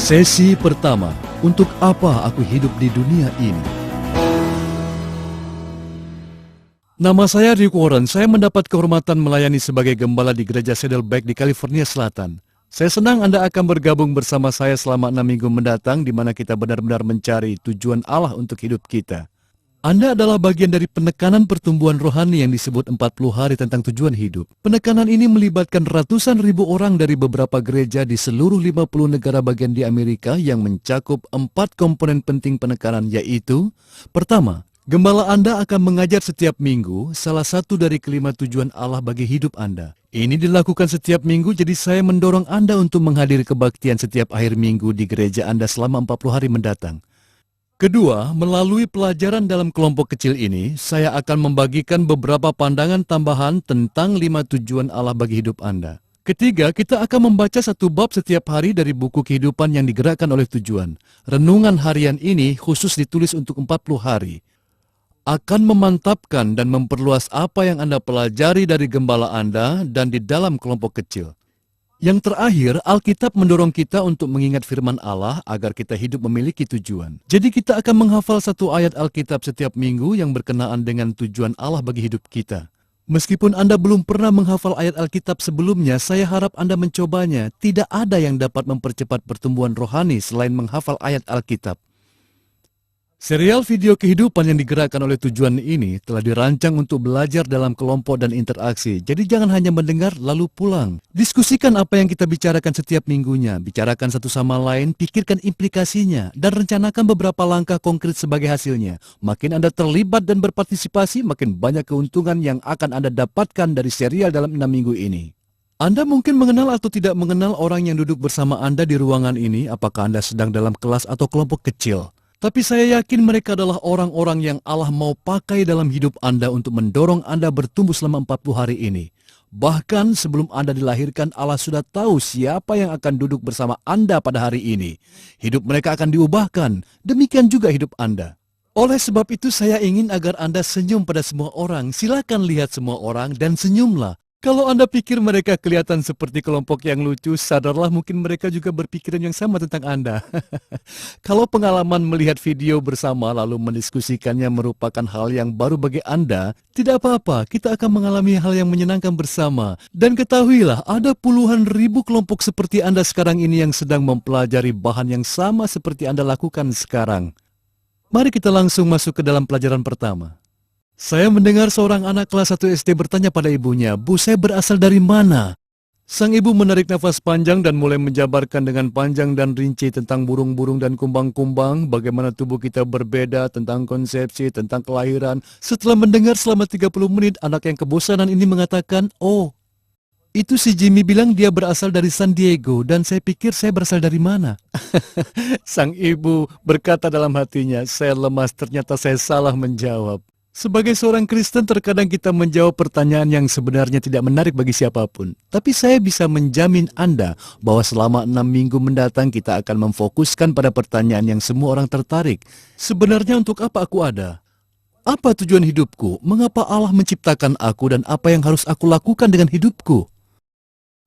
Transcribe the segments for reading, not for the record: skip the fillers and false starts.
Sesi pertama, untuk apa aku hidup di dunia ini? Nama saya Rick Warren, saya mendapat kehormatan melayani sebagai gembala di Gereja Saddleback di California Selatan. Saya senang Anda akan bergabung bersama saya selama 6 minggu mendatang di mana kita benar-benar mencari tujuan Allah untuk hidup kita. Anda adalah bagian dari penekanan pertumbuhan rohani yang disebut 40 hari tentang tujuan hidup. Penekanan ini melibatkan ratusan ribu orang dari beberapa gereja di seluruh 50 negara bagian di Amerika yang mencakup 4 komponen penting penekanan, yaitu: pertama, gembala Anda akan mengajar setiap minggu salah satu dari kelima tujuan Allah bagi hidup Anda. Ini dilakukan setiap minggu, jadi saya mendorong Anda untuk menghadiri kebaktian setiap akhir minggu di gereja Anda selama 40 hari mendatang. Kedua, melalui pelajaran dalam kelompok kecil ini, saya akan membagikan beberapa pandangan tambahan tentang 5 tujuan Allah bagi hidup Anda. Ketiga, kita akan membaca satu bab setiap hari dari buku kehidupan yang digerakkan oleh tujuan. Renungan harian ini khusus ditulis untuk 40 hari. Akan memantapkan dan memperluas apa yang Anda pelajari dari gembala Anda dan di dalam kelompok kecil. Yang terakhir, Alkitab mendorong kita untuk mengingat firman Allah agar kita hidup memiliki tujuan. Jadi kita akan menghafal satu ayat Alkitab setiap minggu yang berkenaan dengan tujuan Allah bagi hidup kita. Meskipun Anda belum pernah menghafal ayat Alkitab sebelumnya, saya harap Anda mencobanya. Tidak ada yang dapat mempercepat pertumbuhan rohani selain menghafal ayat Alkitab. Serial video kehidupan yang digerakkan oleh tujuan ini telah dirancang untuk belajar dalam kelompok dan interaksi. Jadi jangan hanya mendengar lalu pulang. Diskusikan apa yang kita bicarakan setiap minggunya. Bicarakan satu sama lain, pikirkan implikasinya, dan rencanakan beberapa langkah konkret sebagai hasilnya. Makin Anda terlibat dan berpartisipasi, makin banyak keuntungan yang akan Anda dapatkan dari serial dalam 6 minggu ini. Anda mungkin mengenal atau tidak mengenal orang yang duduk bersama Anda di ruangan ini, apakah Anda sedang dalam kelas atau kelompok kecil. Tapi saya yakin mereka adalah orang-orang yang Allah mau pakai dalam hidup Anda untuk mendorong Anda bertumbuh selama 40 hari ini. Bahkan sebelum Anda dilahirkan, Allah sudah tahu siapa yang akan duduk bersama Anda pada hari ini. Hidup mereka akan diubahkan, demikian juga hidup Anda. Oleh sebab itu saya ingin agar Anda senyum pada semua orang. Silakan lihat semua orang dan senyumlah. Kalau Anda pikir mereka kelihatan seperti kelompok yang lucu, sadarlah mungkin mereka juga berpikiran yang sama tentang Anda. Kalau pengalaman melihat video bersama lalu mendiskusikannya merupakan hal yang baru bagi Anda, tidak apa-apa, kita akan mengalami hal yang menyenangkan bersama. Dan ketahuilah, ada puluhan ribu kelompok seperti Anda sekarang ini yang sedang mempelajari bahan yang sama seperti Anda lakukan sekarang. Mari kita langsung masuk ke dalam pelajaran pertama. Saya mendengar seorang anak kelas 1 SD bertanya pada ibunya, "Bu, saya berasal dari mana?" Sang ibu menarik nafas panjang dan mulai menjabarkan dengan panjang dan rinci tentang burung-burung dan kumbang-kumbang, bagaimana tubuh kita berbeda, tentang konsepsi, tentang kelahiran. Setelah mendengar selama 30 menit, anak yang kebosanan ini mengatakan, "Oh, itu si Jimmy bilang dia berasal dari San Diego dan saya pikir saya berasal dari mana?" Sang ibu berkata dalam hatinya, "Saya lemas, ternyata saya salah menjawab." Sebagai seorang Kristen, terkadang kita menjawab pertanyaan yang sebenarnya tidak menarik bagi siapapun. Tapi saya bisa menjamin Anda bahwa selama 6 minggu mendatang kita akan memfokuskan pada pertanyaan yang semua orang tertarik. Sebenarnya untuk apa aku ada? Apa tujuan hidupku? Mengapa Allah menciptakan aku dan apa yang harus aku lakukan dengan hidupku?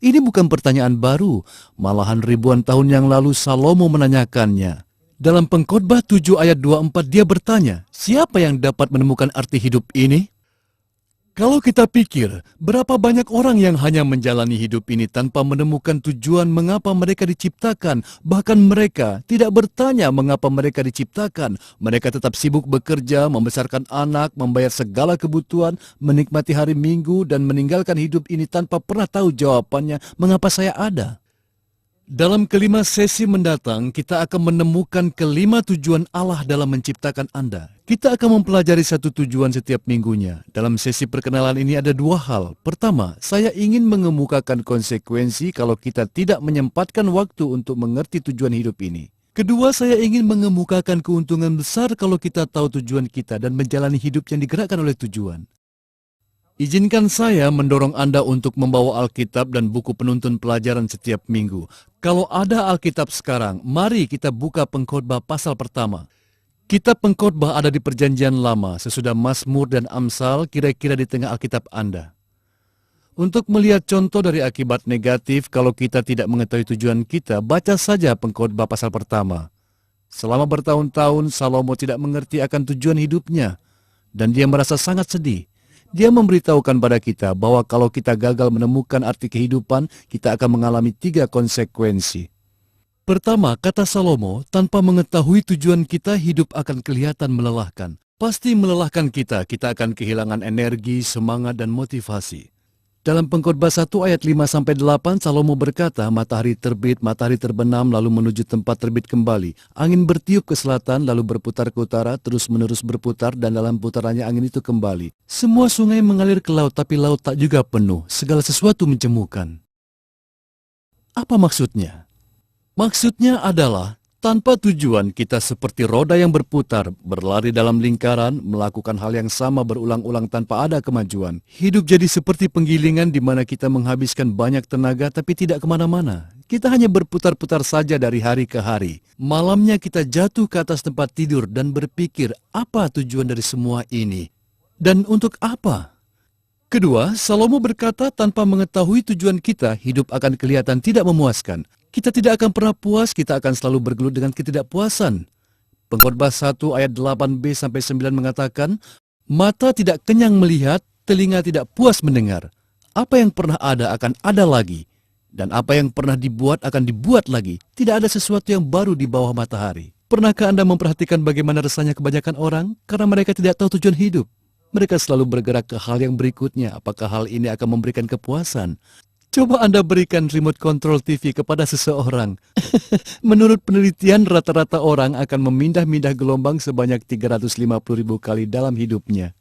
Ini bukan pertanyaan baru, malahan ribuan tahun yang lalu Salomo menanyakannya. Dalam Pengkhotbah 7 ayat 24 dia bertanya, siapa yang dapat menemukan arti hidup ini? Kalau kita pikir, berapa banyak orang yang hanya menjalani hidup ini tanpa menemukan tujuan mengapa mereka diciptakan, bahkan mereka tidak bertanya mengapa mereka diciptakan. Mereka tetap sibuk bekerja, membesarkan anak, membayar segala kebutuhan, menikmati hari Minggu, dan meninggalkan hidup ini tanpa pernah tahu jawabannya mengapa saya ada. Dalam kelima sesi mendatang, kita akan menemukan kelima tujuan Allah dalam menciptakan Anda. Kita akan mempelajari satu tujuan setiap minggunya. Dalam sesi perkenalan ini ada 2 hal. Pertama, saya ingin mengemukakan konsekuensi kalau kita tidak menyempatkan waktu untuk mengerti tujuan hidup ini. Kedua, saya ingin mengemukakan keuntungan besar kalau kita tahu tujuan kita dan menjalani hidup yang digerakkan oleh tujuan. Izinkan saya mendorong Anda untuk membawa Alkitab dan buku penuntun pelajaran setiap minggu. Kalau ada Alkitab sekarang, mari kita buka Pengkhotbah pasal pertama. Kitab Pengkhotbah ada di Perjanjian Lama, sesudah Mazmur dan Amsal, kira-kira di tengah Alkitab Anda. Untuk melihat contoh dari akibat negatif kalau kita tidak mengetahui tujuan kita, baca saja Pengkhotbah pasal pertama. Selama bertahun-tahun, Salomo tidak mengerti akan tujuan hidupnya, dan dia merasa sangat sedih. Dia memberitahukan pada kita bahwa kalau kita gagal menemukan arti kehidupan, kita akan mengalami 3 konsekuensi. Pertama, kata Salomo, tanpa mengetahui tujuan kita, hidup akan kelihatan melelahkan. Pasti melelahkan kita akan kehilangan energi, semangat, dan motivasi. Dalam Pengkhotbah 1 ayat 5-8, Salomo berkata, matahari terbit, matahari terbenam, lalu menuju tempat terbit kembali. Angin bertiup ke selatan, lalu berputar ke utara, terus-menerus berputar, dan dalam putarannya angin itu kembali. Semua sungai mengalir ke laut, tapi laut tak juga penuh. Segala sesuatu mencemukan. Apa maksudnya? Maksudnya adalah, tanpa tujuan kita seperti roda yang berputar, berlari dalam lingkaran, melakukan hal yang sama berulang-ulang tanpa ada kemajuan. Hidup jadi seperti penggilingan di mana kita menghabiskan banyak tenaga tapi tidak kemana-mana. Kita hanya berputar-putar saja dari hari ke hari. Malamnya kita jatuh ke atas tempat tidur dan berpikir, apa tujuan dari semua ini? Dan untuk apa? Kedua, Salomo berkata tanpa mengetahui tujuan kita, hidup akan kelihatan tidak memuaskan. Kita tidak akan pernah puas, kita akan selalu bergelut dengan ketidakpuasan. Pengkhotbah 1 ayat 8b-9 mengatakan, mata tidak kenyang melihat, telinga tidak puas mendengar. Apa yang pernah ada akan ada lagi, dan apa yang pernah dibuat akan dibuat lagi. Tidak ada sesuatu yang baru di bawah matahari. Pernahkah Anda memperhatikan bagaimana rasanya kebanyakan orang? Karena mereka tidak tahu tujuan hidup. Mereka selalu bergerak ke hal yang berikutnya. Apakah hal ini akan memberikan kepuasan? Coba Anda berikan remote control TV kepada seseorang. Menurut penelitian, rata-rata orang akan memindah-mindah gelombang sebanyak 350.000 kali dalam hidupnya.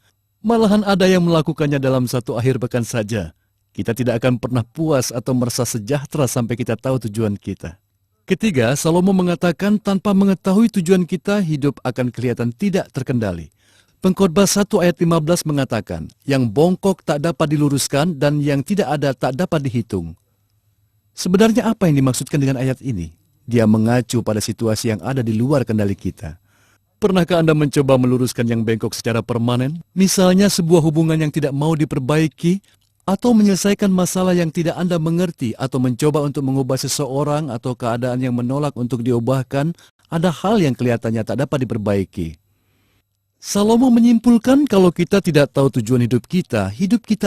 Malahan ada yang melakukannya dalam satu akhir pekan saja. Kita tidak akan pernah puas atau merasa sejahtera sampai kita tahu tujuan kita. Ketiga, Salomo mengatakan tanpa mengetahui tujuan kita, hidup akan kelihatan tidak terkendali. Pengkhotbah 1 ayat 15 mengatakan, yang bongkok tak dapat diluruskan dan yang tidak ada tak dapat dihitung. Sebenarnya apa yang dimaksudkan dengan ayat ini? Dia mengacu pada situasi yang ada di luar kendali kita. Pernahkah Anda mencoba meluruskan yang bengkok secara permanen? Misalnya sebuah hubungan yang tidak mau diperbaiki, atau menyelesaikan masalah yang tidak Anda mengerti, atau mencoba untuk mengubah seseorang atau keadaan yang menolak untuk diubahkan, ada hal yang kelihatannya tak dapat diperbaiki. Salomo menyimpulkan kalau kita tidak tahu tujuan hidup kita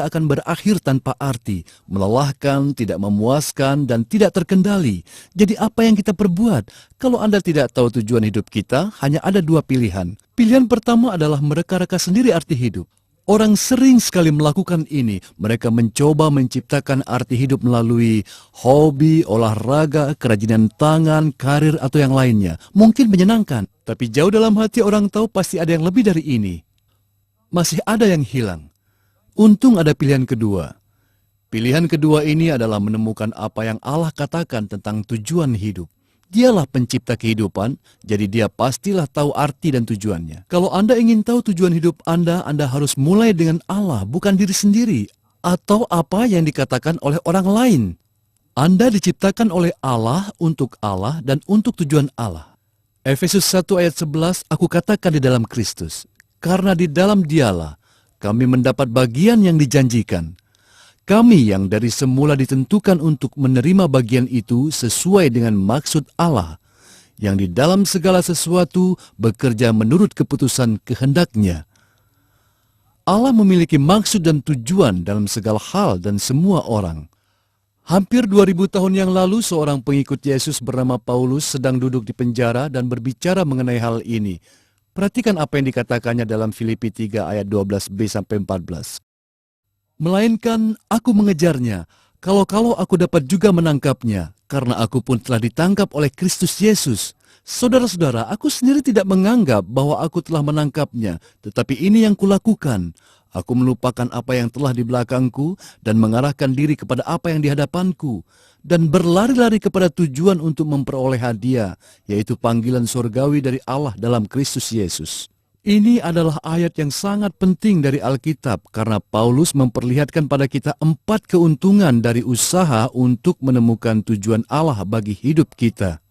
akan berakhir tanpa arti, melelahkan, tidak memuaskan, dan tidak terkendali. Jadi apa yang kita perbuat? Kalau Anda tidak tahu tujuan hidup kita, hanya ada 2 pilihan. Pilihan pertama adalah mereka-reka sendiri arti hidup. Orang sering sekali melakukan ini. Mereka mencoba menciptakan arti hidup melalui hobi, olahraga, kerajinan tangan, karir, atau yang lainnya. Mungkin menyenangkan, tapi jauh dalam hati orang tahu pasti ada yang lebih dari ini. Masih ada yang hilang. Untung ada pilihan kedua. Pilihan kedua ini adalah menemukan apa yang Allah katakan tentang tujuan hidup. Dialah pencipta kehidupan, jadi dia pastilah tahu arti dan tujuannya. Kalau Anda ingin tahu tujuan hidup Anda harus mulai dengan Allah, bukan diri sendiri, atau apa yang dikatakan oleh orang lain. Anda diciptakan oleh Allah, dan untuk tujuan Allah. Efesus 1 ayat 11, aku katakan di dalam Kristus, karena di dalam Dialah kami mendapat bagian yang dijanjikan. Kami yang dari semula ditentukan untuk menerima bagian itu sesuai dengan maksud Allah, yang di dalam segala sesuatu bekerja menurut keputusan kehendak-Nya. Allah memiliki maksud dan tujuan dalam segala hal dan semua orang. Hampir 2000 tahun yang lalu, seorang pengikut Yesus bernama Paulus sedang duduk di penjara dan berbicara mengenai hal ini. Perhatikan apa yang dikatakannya dalam Filipi 3 ayat 12b-14. Melainkan aku mengejarnya, kalau aku dapat juga menangkapnya, karena aku pun telah ditangkap oleh Kristus Yesus. Saudara-saudara, aku sendiri tidak menganggap bahwa aku telah menangkapnya, tetapi ini yang kulakukan. Aku melupakan apa yang telah di belakangku dan mengarahkan diri kepada apa yang di hadapanku, dan berlari-lari kepada tujuan untuk memperoleh hadiah, yaitu panggilan surgawi dari Allah dalam Kristus Yesus. Ini adalah ayat yang sangat penting dari Alkitab karena Paulus memperlihatkan pada kita 4 keuntungan dari usaha untuk menemukan tujuan Allah bagi hidup kita.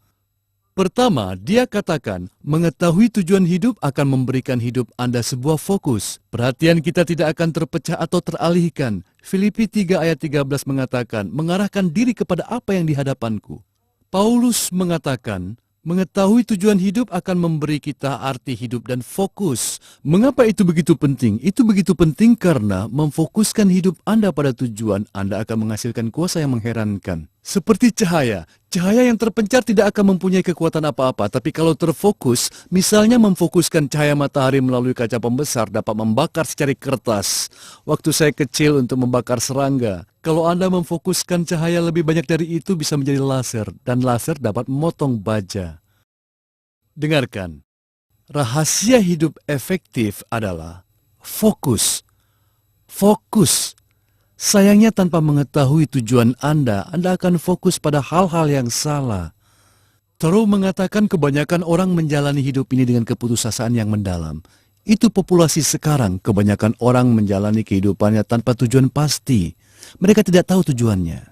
Pertama, dia katakan, mengetahui tujuan hidup akan memberikan hidup Anda sebuah fokus. Perhatian kita tidak akan terpecah atau teralihkan. Filipi 3 ayat 13 mengatakan, mengarahkan diri kepada apa yang di hadapanku. Paulus mengatakan, mengetahui tujuan hidup akan memberi kita arti hidup dan fokus. Mengapa itu begitu penting? Itu begitu penting karena memfokuskan hidup Anda pada tujuan, Anda akan menghasilkan kuasa yang mengherankan. Seperti cahaya. Cahaya yang terpencar tidak akan mempunyai kekuatan apa-apa, tapi kalau terfokus, misalnya memfokuskan cahaya matahari melalui kaca pembesar dapat membakar secari kertas. Waktu saya kecil untuk membakar serangga. Kalau Anda memfokuskan cahaya lebih banyak dari itu bisa menjadi laser, dan laser dapat memotong baja. Dengarkan, rahasia hidup efektif adalah fokus. Fokus. Sayangnya tanpa mengetahui tujuan Anda akan fokus pada hal-hal yang salah. Thoreau mengatakan kebanyakan orang menjalani hidup ini dengan keputusasaan yang mendalam. Itu populasi sekarang, kebanyakan orang menjalani kehidupannya tanpa tujuan pasti. Mereka tidak tahu tujuannya.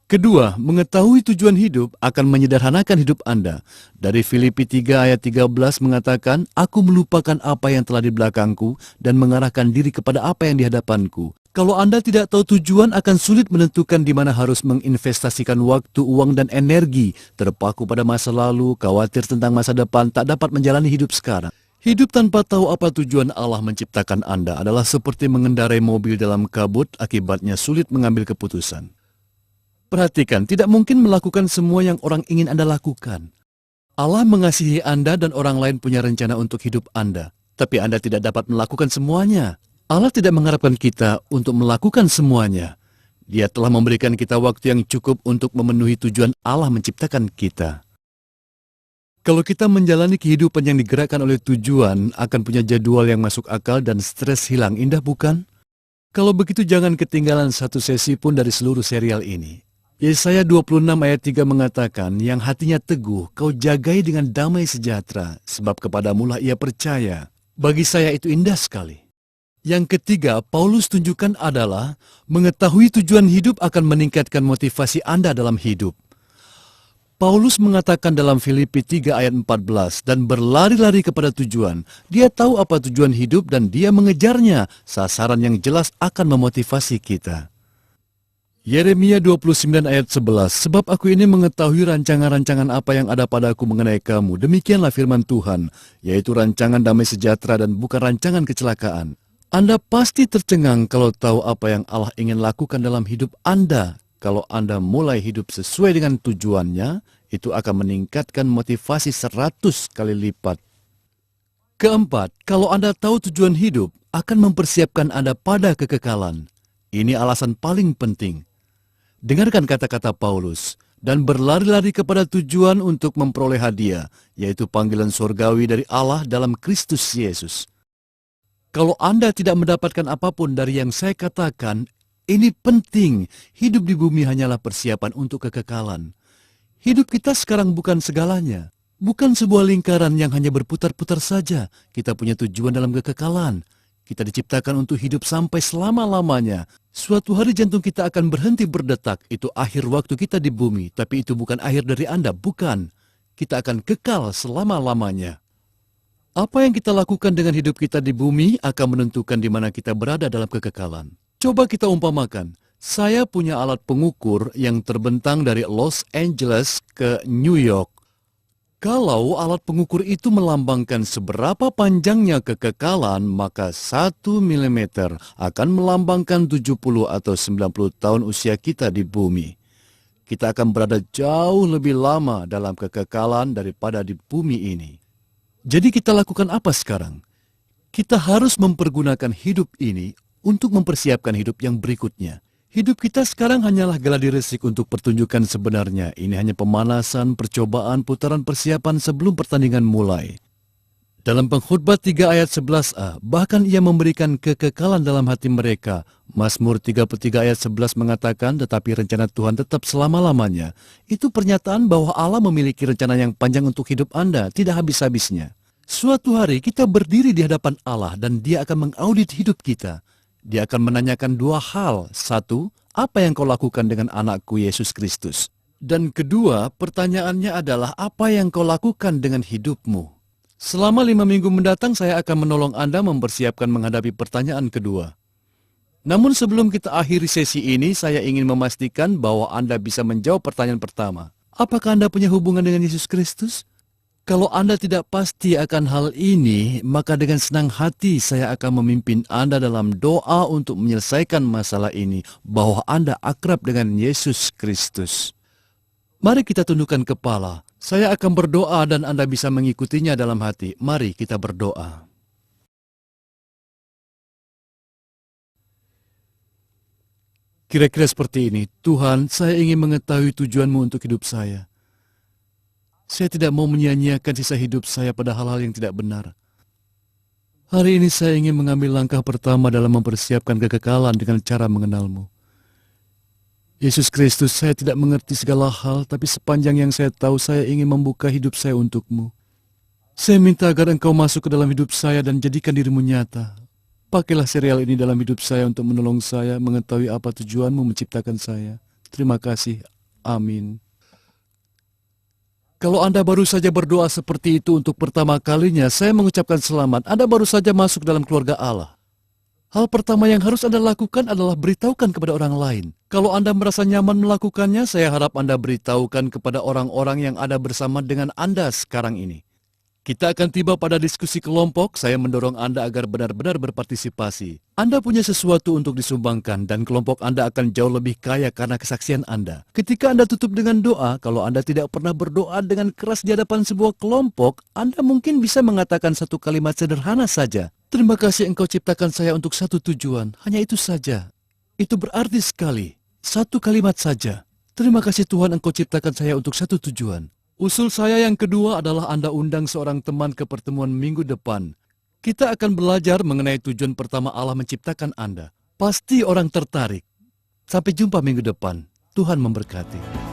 Kedua, mengetahui tujuan hidup akan menyederhanakan hidup Anda. Dari Filipi 3 ayat 13 mengatakan, aku melupakan apa yang telah di belakangku dan mengarahkan diri kepada apa yang di hadapanku. Kalau Anda tidak tahu tujuan, akan sulit menentukan di mana harus menginvestasikan waktu, uang, dan energi. Terpaku pada masa lalu, khawatir tentang masa depan, tak dapat menjalani hidup sekarang. Hidup tanpa tahu apa tujuan Allah menciptakan Anda adalah seperti mengendarai mobil dalam kabut, akibatnya sulit mengambil keputusan. Perhatikan, tidak mungkin melakukan semua yang orang ingin Anda lakukan. Allah mengasihi Anda dan orang lain punya rencana untuk hidup Anda, tapi Anda tidak dapat melakukan semuanya. Allah tidak mengharapkan kita untuk melakukan semuanya. Dia telah memberikan kita waktu yang cukup untuk memenuhi tujuan Allah menciptakan kita. Kalau kita menjalani kehidupan yang digerakkan oleh tujuan, akan punya jadwal yang masuk akal dan stres hilang, indah bukan? Kalau begitu jangan ketinggalan satu sesi pun dari seluruh serial ini. Yesaya 26 ayat 3 mengatakan, yang hatinya teguh, kau jagai dengan damai sejahtera, sebab kepadamulah ia percaya. Bagi saya itu indah sekali. Yang ketiga, Paulus tunjukkan adalah mengetahui tujuan hidup akan meningkatkan motivasi Anda dalam hidup. Paulus mengatakan dalam Filipi 3 ayat 14, dan berlari-lari kepada tujuan. Dia tahu apa tujuan hidup dan dia mengejarnya. Sasaran yang jelas akan memotivasi kita. Yeremia 29 ayat 11, sebab aku ini mengetahui rancangan-rancangan apa yang ada padaku mengenai kamu. Demikianlah firman Tuhan, yaitu rancangan damai sejahtera dan bukan rancangan kecelakaan. Anda pasti tercengang kalau tahu apa yang Allah ingin lakukan dalam hidup Anda. Kalau Anda mulai hidup sesuai dengan tujuannya, itu akan meningkatkan motivasi 100 kali lipat. Keempat, kalau Anda tahu tujuan hidup, akan mempersiapkan Anda pada kekekalan. Ini alasan paling penting. Dengarkan kata-kata Paulus, dan berlari-lari kepada tujuan untuk memperoleh hadiah, yaitu panggilan surgawi dari Allah dalam Kristus Yesus. Kalau Anda tidak mendapatkan apapun dari yang saya katakan, ini penting. Hidup di bumi hanyalah persiapan untuk kekekalan. Hidup kita sekarang bukan segalanya. Bukan sebuah lingkaran yang hanya berputar-putar saja. Kita punya tujuan dalam kekekalan. Kita diciptakan untuk hidup sampai selama-lamanya. Suatu hari jantung kita akan berhenti berdetak. Itu akhir waktu kita di bumi. Tapi itu bukan akhir dari Anda, bukan. Kita akan kekal selama-lamanya. Apa yang kita lakukan dengan hidup kita di bumi akan menentukan di mana kita berada dalam kekekalan. Coba kita umpamakan, saya punya alat pengukur yang terbentang dari Los Angeles ke New York. Kalau alat pengukur itu melambangkan seberapa panjangnya kekekalan, maka 1 mm akan melambangkan 70 atau 90 tahun usia kita di bumi. Kita akan berada jauh lebih lama dalam kekekalan daripada di bumi ini. Jadi kita lakukan apa sekarang? Kita harus mempergunakan hidup ini untuk mempersiapkan hidup yang berikutnya. Hidup kita sekarang hanyalah gladi resik untuk pertunjukan sebenarnya. Ini hanya pemanasan, percobaan, putaran persiapan sebelum pertandingan mulai. Dalam Pengkhotbah 3 ayat 11a, bahkan ia memberikan kekekalan dalam hati mereka. Mazmur 33 ayat 11 mengatakan, tetapi rencana Tuhan tetap selama-lamanya. Itu pernyataan bahwa Allah memiliki rencana yang panjang untuk hidup Anda, tidak habis-habisnya. Suatu hari kita berdiri di hadapan Allah dan Dia akan mengaudit hidup kita. Dia akan menanyakan dua hal. Satu, apa yang kau lakukan dengan anakku Yesus Kristus? Dan kedua, pertanyaannya adalah apa yang kau lakukan dengan hidupmu? Selama 5 minggu mendatang saya akan menolong Anda mempersiapkan menghadapi pertanyaan kedua. Namun sebelum kita akhiri sesi ini, saya ingin memastikan bahwa Anda bisa menjawab pertanyaan pertama. Apakah Anda punya hubungan dengan Yesus Kristus? Kalau Anda tidak pasti akan hal ini, maka dengan senang hati saya akan memimpin Anda dalam doa untuk menyelesaikan masalah ini, bahwa Anda akrab dengan Yesus Kristus. Mari kita tundukkan kepala. Saya akan berdoa dan Anda bisa mengikutinya dalam hati. Mari kita berdoa. Kira-kira seperti ini, Tuhan, saya ingin mengetahui tujuan-Mu untuk hidup saya. Saya tidak mau menyia-nyiakan sisa hidup saya pada hal-hal yang tidak benar. Hari ini saya ingin mengambil langkah pertama dalam mempersiapkan kekekalan dengan cara mengenal-Mu. Yesus Kristus, saya tidak mengerti segala hal, tapi sepanjang yang saya tahu, saya ingin membuka hidup saya untuk-Mu. Saya minta agar Engkau masuk ke dalam hidup saya dan jadikan diri-Mu nyata. Pakailah serial ini dalam hidup saya untuk menolong saya mengetahui apa tujuan-Mu menciptakan saya. Terima kasih. Amin. Kalau Anda baru saja berdoa seperti itu untuk pertama kalinya, saya mengucapkan selamat. Anda baru saja masuk dalam keluarga Allah. Hal pertama yang harus Anda lakukan adalah beritahukan kepada orang lain. Kalau Anda merasa nyaman melakukannya, saya harap Anda beritahukan kepada orang-orang yang ada bersama dengan Anda sekarang ini. Kita akan tiba pada diskusi kelompok. Saya mendorong Anda agar benar-benar berpartisipasi. Anda punya sesuatu untuk disumbangkan dan kelompok Anda akan jauh lebih kaya karena kesaksian Anda. Ketika Anda tutup dengan doa, kalau Anda tidak pernah berdoa dengan keras di hadapan sebuah kelompok, Anda mungkin bisa mengatakan satu kalimat sederhana saja. Terima kasih Engkau ciptakan saya untuk satu tujuan. Hanya itu saja. Itu berarti sekali. Satu kalimat saja. Terima kasih Tuhan Engkau ciptakan saya untuk satu tujuan. Usul saya yang kedua adalah Anda undang seorang teman ke pertemuan minggu depan. Kita akan belajar mengenai tujuan pertama Allah menciptakan Anda. Pasti orang tertarik. Sampai jumpa minggu depan. Tuhan memberkati.